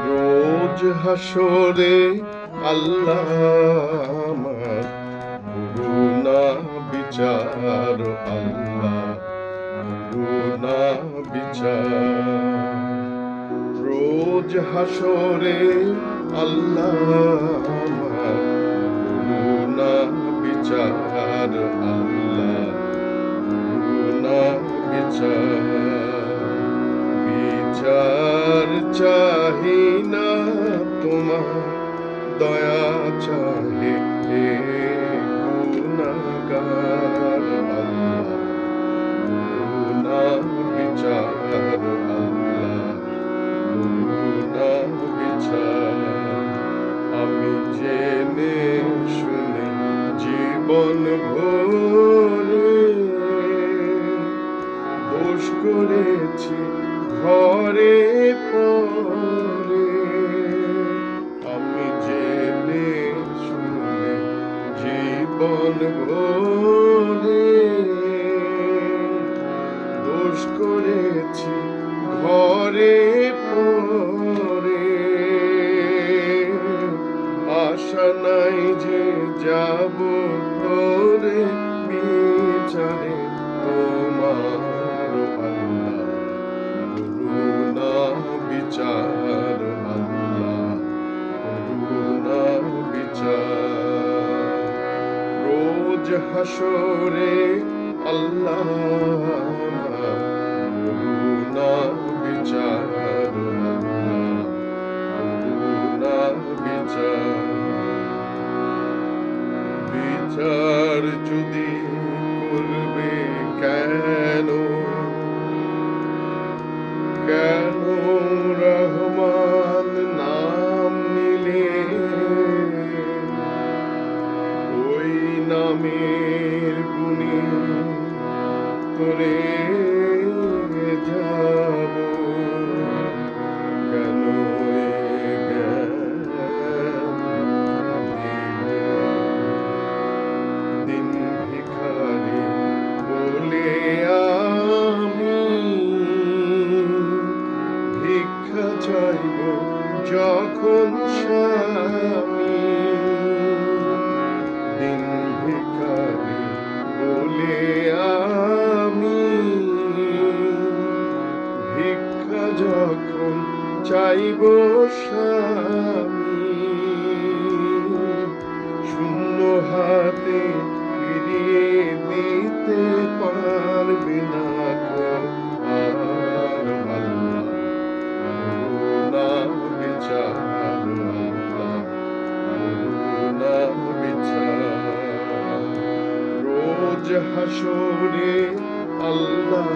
রোজ হাসরে আল্লাহ আমার করুণা বিচার, আল্লাহ করুণা বিচার। রোজ হাসরে আল্লাহ আমার করুণা বিচার, আল্লাহ করুণা বিচার। বিচার চাহি না তোমার, দয়া চাহে হে গুনাহগার, আল্লাহ করুণা বিচার, আল্লাহ করুণা বিচার। আমি জেনে শুনে জীবন ভরে দোষ করেছি ঘরে পরে। আমি জেনে শুনে জীবন ভরে দোষ করেছি ঘরে পরে। আশা নাই যে যাব করে বিচারে তোমার, আল্লাহ করুণা বিচার, আল্লাহ করুণা বিচার। রোজ হাসরে আল্লাহ করুণা বিচার, আল্লাহ করুণা বিচার। বিচার যদি করবে কেন, কেন রহমান নাম নিলে ওই নামের গুণে করে যাব। কেন দিন ভিখারি বলে আমি ভিক্ষা চাইব যখন স্বামী। দিন ভিখারি বলে আমি ভিক্ষা যখন চাইব স্বামী। শূন্য হাতে ফিরিয়ে দিতে পারবে না গো আর, আল্লাহ করুণা বিচার, আল্লাহ করুণা বিচার। রোজ হাসরে আল্লাহ